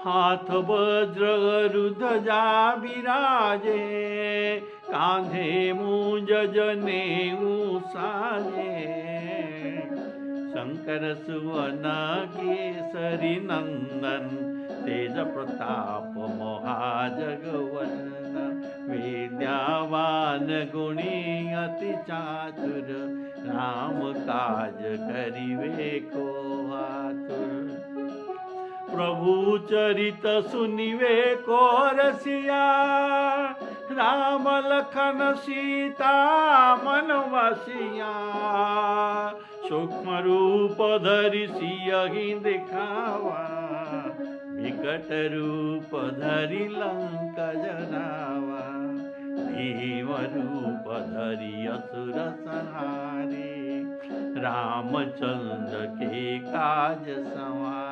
हाथ वज्र ध्वजा विराजे, कांधे मुंज जनेऊ साजे। शंकर सुवन केसरी नंदन, तेज प्रताप महाजगवंदन। विद्यावान गुणी अति चातुर, राम काज करिवे को आतुर। प्रभु चरित सुनिवे को रसिया, राम लखन सीता मन बसिया। सूक्ष्म रूप धरि सियहि दिखावा, विकट रूप धरि लंक जरावा। भीम रूप धरि असुर संहारे, रामचंद्र के काज संवारे।